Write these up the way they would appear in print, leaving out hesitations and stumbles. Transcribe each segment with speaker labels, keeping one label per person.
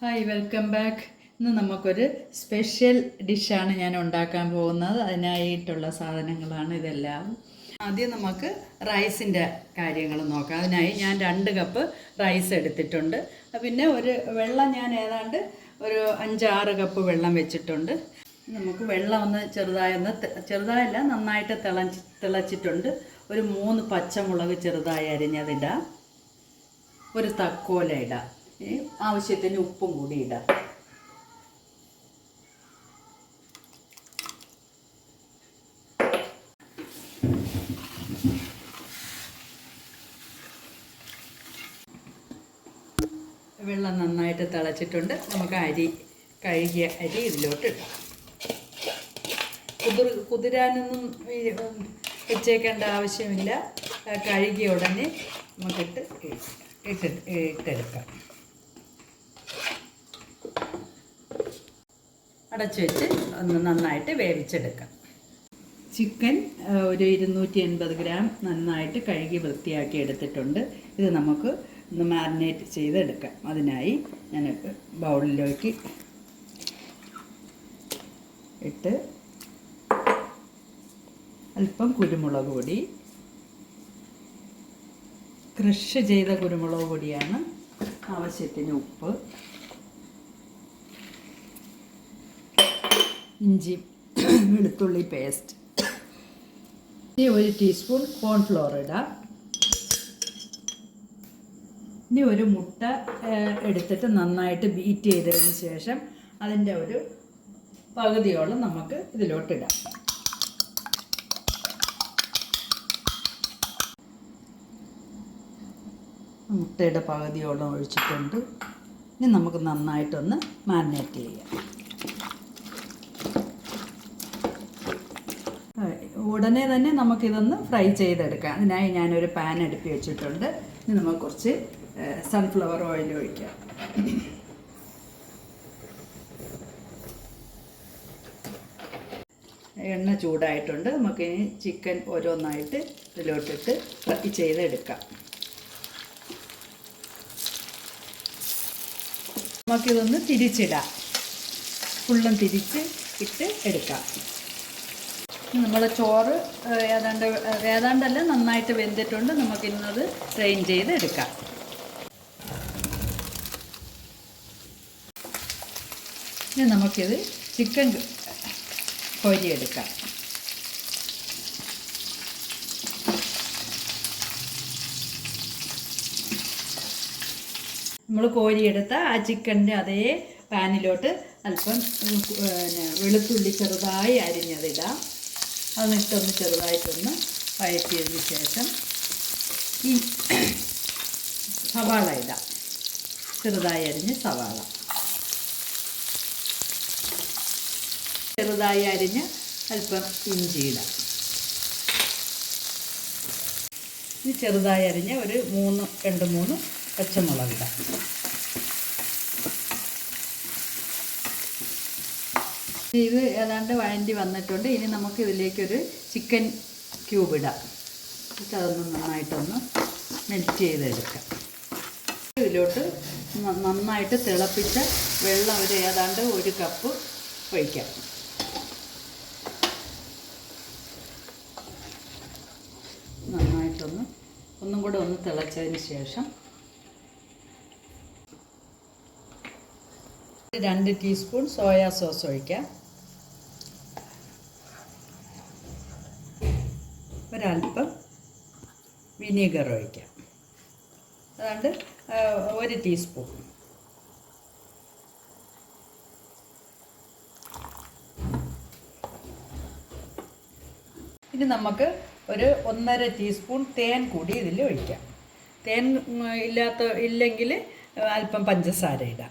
Speaker 1: Hi, welcome back. ഇന്ന് നമുക്കൊരു special ഡിഷാണ് ഞാൻ ഉണ്ടാക്കാൻ പോകുന്നത്. അതിനായിട്ടുള്ള സാധനങ്ങളാണ് ഇതെല്ലാം. ആദ്യം നമുക്ക് റൈസിൻ്റെ കാര്യങ്ങൾ നോക്കാം. അതിനായി ഞാൻ 2 കപ്പ് റൈസ് എടുത്തിട്ടുണ്ട്. പിന്നെ ഒരു വെള്ളം ഞാൻ ഏതാണ്ട് ഒരു 5-6 കപ്പ് വെള്ളം വെച്ചിട്ടുണ്ട്. നമുക്ക് വെള്ളം ഒന്ന് ചെറുതായല്ല നന്നായിട്ട് തിളച്ചിട്ടുണ്ട്. ഒരു 3 പച്ചമുളക് ചെറുതായി അരിഞ്ഞതിടാം. ഒരു തക്കോല ഇടാം. ആവശ്യത്തിന് ഉപ്പും കൂടി ഇടാം. വെള്ളം നന്നായിട്ട് തിളച്ചിട്ടുണ്ട്. നമുക്ക് കഴുകിയ അരി ഇതിലോട്ട് ഇടാം. കുതിരാനൊന്നും വെച്ചേക്കേണ്ട ആവശ്യമില്ല. കഴുകിയ ഉടനെ നമുക്കിട്ട് ഇട്ടെടുക്കാം. അടച്ചു വെച്ച് ഒന്ന് നന്നായിട്ട് വേവിച്ചെടുക്കാം. ചിക്കൻ ഒരു 280 ഗ്രാം നന്നായിട്ട് കഴുകി വൃത്തിയാക്കി എടുത്തിട്ടുണ്ട്. ഇത് നമുക്ക് ഒന്ന് മാരിനേറ്റ് ചെയ്തെടുക്കാം. അതിനായി ഞാൻ ബൗളിലേക്ക് ഇട്ട് അല്പം കുരുമുളക് പൊടി, ക്രഷ് ചെയ്ത കുരുമുളക് പൊടിയാണ്, ആവശ്യത്തിന് ഉപ്പ്, ഇഞ്ചി വെളുത്തുള്ളി പേസ്റ്റ്, 1 ടീസ്പൂൺ കോൺഫ്ലോർ ഇടാം. ഇനി ഒരു മുട്ട എടുത്തിട്ട് നന്നായിട്ട് ബീറ്റ് ചെയ്തതിന് ശേഷം അതിൻ്റെ ഒരു പകുതിയോളം നമുക്ക് ഇതിലോട്ടിടാം. മുട്ടയുടെ പകുതിയോളം ഒഴിച്ചിട്ടുണ്ട്. ഇനി നമുക്ക് നന്നായിട്ടൊന്ന് മാരിനേറ്റ് ചെയ്യാം. ഉടനെ തന്നെ നമുക്കിതൊന്ന് ഫ്രൈ ചെയ്തെടുക്കാം. അതിനായി ഞാനൊരു പാൻ അടുപ്പി വെച്ചിട്ടുണ്ട്. ഇനി നമുക്ക് കുറച്ച് സൺഫ്ലവർ ഓയിൽ ഒഴിക്കാം. എണ്ണ ചൂടായിട്ടുണ്ട്. നമുക്കിനി ചിക്കൻ ഓരോന്നായിട്ട് ഇതിലോട്ടിട്ട് ഫ്രൈ ചെയ്തെടുക്കാം. നമുക്കിതൊന്ന് തിരിച്ചിടാം. ഫുള്ളും തിരിച്ച് ഇട്ട് എടുക്കാം. നമ്മളെ ചോറ് ഏതാണ്ടല്ല നന്നായിട്ട് വെന്തിട്ടുണ്ട്. നമുക്കിന്നത് ഡ്രെയിൻ ചെയ്ത് എടുക്കാം. ഇനി നമുക്കിത് ചിക്കൻ കോരിയെടുക്കാം. നമ്മൾ കോരിയെടുത്ത ആ ചിക്കൻ്റെ അതേ പാനിലോട്ട് അല്പം വെളുത്തുള്ളി ചെറുതായി അരിഞ്ഞതിടാം. അതിട്ടൊന്ന് ചെറുതായിട്ടൊന്ന് വഴറ്റിയതിന് ശേഷം ഈ സവാള ഇടാം. ചെറുതായി അരിഞ്ഞ് സവാള, ചെറുതായി അരിഞ്ഞ് അല്പം ഇഞ്ചി ഇടാം. ഇനി ചെറുതായി അരിഞ്ഞ് ഒരു 2-3 പച്ചമുളക് ഇടാം. ഇത് ഏതാണ്ട് വഴണ്ടി വന്നിട്ടുണ്ട്. ഇനി നമുക്ക് ഇതിലേക്കൊരു ചിക്കൻ ക്യൂബ് ഇടാം. എന്നിട്ട് അതൊന്ന് നന്നായിട്ടൊന്ന് മെൽറ്റ് ചെയ്തെടുക്കാം. ഇതിലോട്ട് നന്നായിട്ട് തിളപ്പിച്ച വെള്ളം ഒരു ഏതാണ്ട് 1 കപ്പ് ഒഴിക്കാം. നന്നായിട്ടൊന്നും കൂടെ ഒന്ന് തിളച്ചതിന് ശേഷം 2 ടീസ്പൂൺ സോയാ സോസ് ഒഴിക്കാം. ഒരല്പം വിനീഗർ ഒഴിക്കാം. അതുകൊണ്ട് 1 ടീസ്പൂൺ. ഇനി നമുക്ക് ഒരു 1.5 ടീസ്പൂൺ തേൻ കൂടി ഇതിൽ ഒഴിക്കാം. തേൻ ഇല്ലെങ്കിൽ അല്പം പഞ്ചസാര ഇടാം.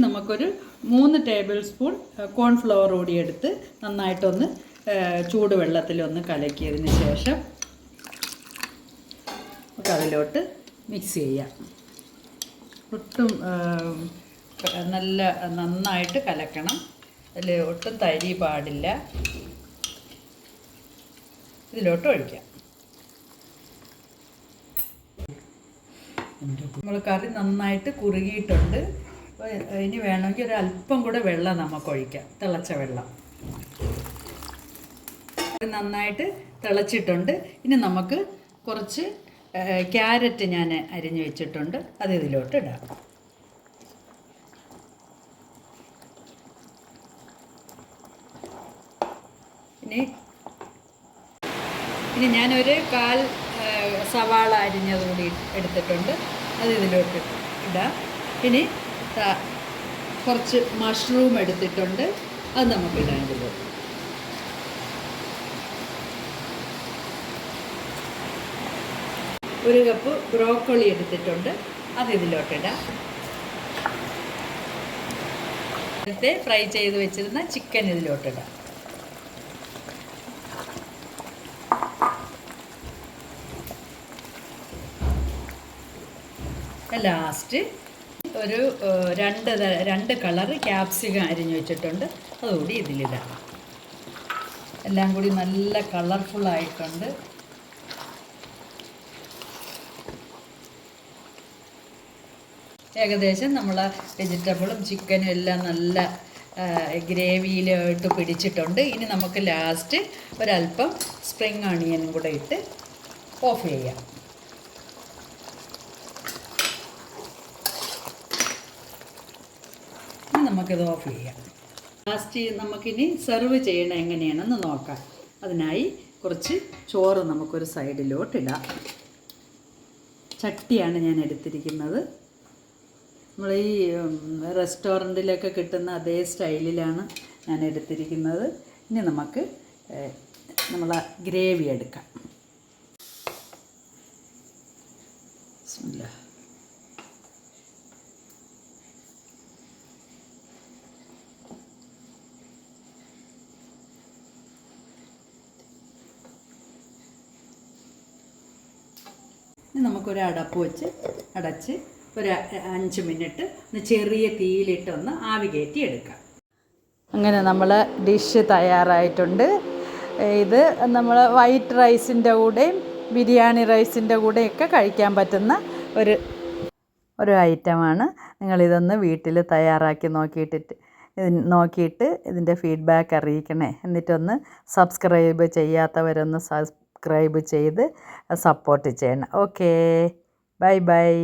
Speaker 1: നമുക്കൊരു 3 ടേബിൾ സ്പൂൺ കോൺഫ്ലവർ കൂടി എടുത്ത് നന്നായിട്ടൊന്ന് ചൂടുവെള്ളത്തിലൊന്ന് കലക്കിയതിന് ശേഷം നമുക്ക് അതിലോട്ട് മിക്സ് ചെയ്യാം. ഒട്ടും നന്നായിട്ട് കലക്കണം. അതിൽ ഒട്ടും തരി പാടില്ല. ഇതിലോട്ട് ഒഴിക്കാം. നമ്മൾ കറി നന്നായിട്ട് കുറുകിയിട്ടുണ്ട്. ഇനി വേണമെങ്കിൽ ഒരു അല്പം കൂടെ വെള്ളം നമുക്ക് ഒഴിക്കാം, തിളച്ച വെള്ളം. നന്നായിട്ട് തിളച്ചിട്ടുണ്ട്. ഇനി നമുക്ക് കുറച്ച് ക്യാരറ്റ് ഞാൻ അരിഞ്ഞു വെച്ചിട്ടുണ്ട്, അത് ഇതിലോട്ട് ഇടാം. ഇനി ഞാനൊരു 1/4 സവാള അരിഞ്ഞത് കൂടി എടുത്തിട്ടുണ്ട്, അത് ഇതിലോട്ട് ഇടാം. ഇനി കുറച്ച് മഷ്റൂം എടുത്തിട്ടുണ്ട്, അത് നമുക്കിടാം ഇതിലോട്ട്. ഒരു കപ്പ് ബ്രോക്കോളി എടുത്തിട്ടുണ്ട്, അത് ഇതിലോട്ടിടാം. നേരത്തെ ഫ്രൈ ചെയ്ത് വെച്ചിരുന്ന ചിക്കൻ ഇതിലോട്ടിടാം. ലാസ്റ്റ് ഒരു 2 കളർ ക്യാപ്സിക്കം അരിഞ്ഞു വെച്ചിട്ടുണ്ട്, അതുകൂടി ഇതിലിടാം. എല്ലാം കൂടി നല്ല കളർഫുള്ളായിട്ടുണ്ട്. ഏകദേശം നമ്മൾ വെജിറ്റബിളും ചിക്കനും എല്ലാം നല്ല ഗ്രേവിയിലോട്ട് പിടിച്ചിട്ടുണ്ട്. ഇനി നമുക്ക് ലാസ്റ്റ് ഒരല്പം സ്പ്രിംഗ് ഓണിയനും കൂടെ ഇട്ട് ഓഫ് ചെയ്യാം. നമുക്കിത് ഓഫ് ചെയ്യാം. ലാസ്റ്റ് നമുക്കിനി സെർവ് ചെയ്യണം എങ്ങനെയാണെന്ന് നോക്കാം. അതിനായി കുറച്ച് ചോറ് നമുക്കൊരു സൈഡിലോട്ടിടാം. ചട്ടിയാണ് ഞാൻ എടുത്തിരിക്കുന്നത്. നമ്മൾ ഈ റെസ്റ്റോറൻറ്റിലൊക്കെ കിട്ടുന്ന അതേ സ്റ്റൈലിലാണ് ഞാൻ എടുത്തിരിക്കുന്നത്. ഇനി നമുക്ക് നമ്മളെ ഗ്രേവി എടുക്കാം. ബിസ്മില്ലാ. ഇനി നമുക്കൊരു അടപ്പ് വെച്ച് അടച്ച് ഒരു 5 മിനിറ്റ് ചെറിയ തീയിലിട്ടൊന്ന് ആവി കയറ്റി എടുക്കാം. അങ്ങനെ നമ്മൾ ഡിഷ് തയ്യാറായിട്ടുണ്ട്. ഇത് നമ്മൾ വൈറ്റ് റൈസിൻ്റെ കൂടെയും ബിരിയാണി റൈസിൻ്റെ കൂടെയൊക്കെ കഴിക്കാൻ പറ്റുന്ന ഒരു ഐറ്റമാണ്. നിങ്ങളിതൊന്ന് വീട്ടിൽ തയ്യാറാക്കി നോക്കിയിട്ട് ഇതിൻ്റെ ഫീഡ്ബാക്ക് അറിയിക്കണേ. എന്നിട്ടൊന്ന് സബ്സ്ക്രൈബ് ചെയ്യാത്തവരൊന്ന് സബ്സ്ക്രൈബ് ചെയ്ത് സപ്പോർട്ട് ചെയ്യണം. Okay, bye bye.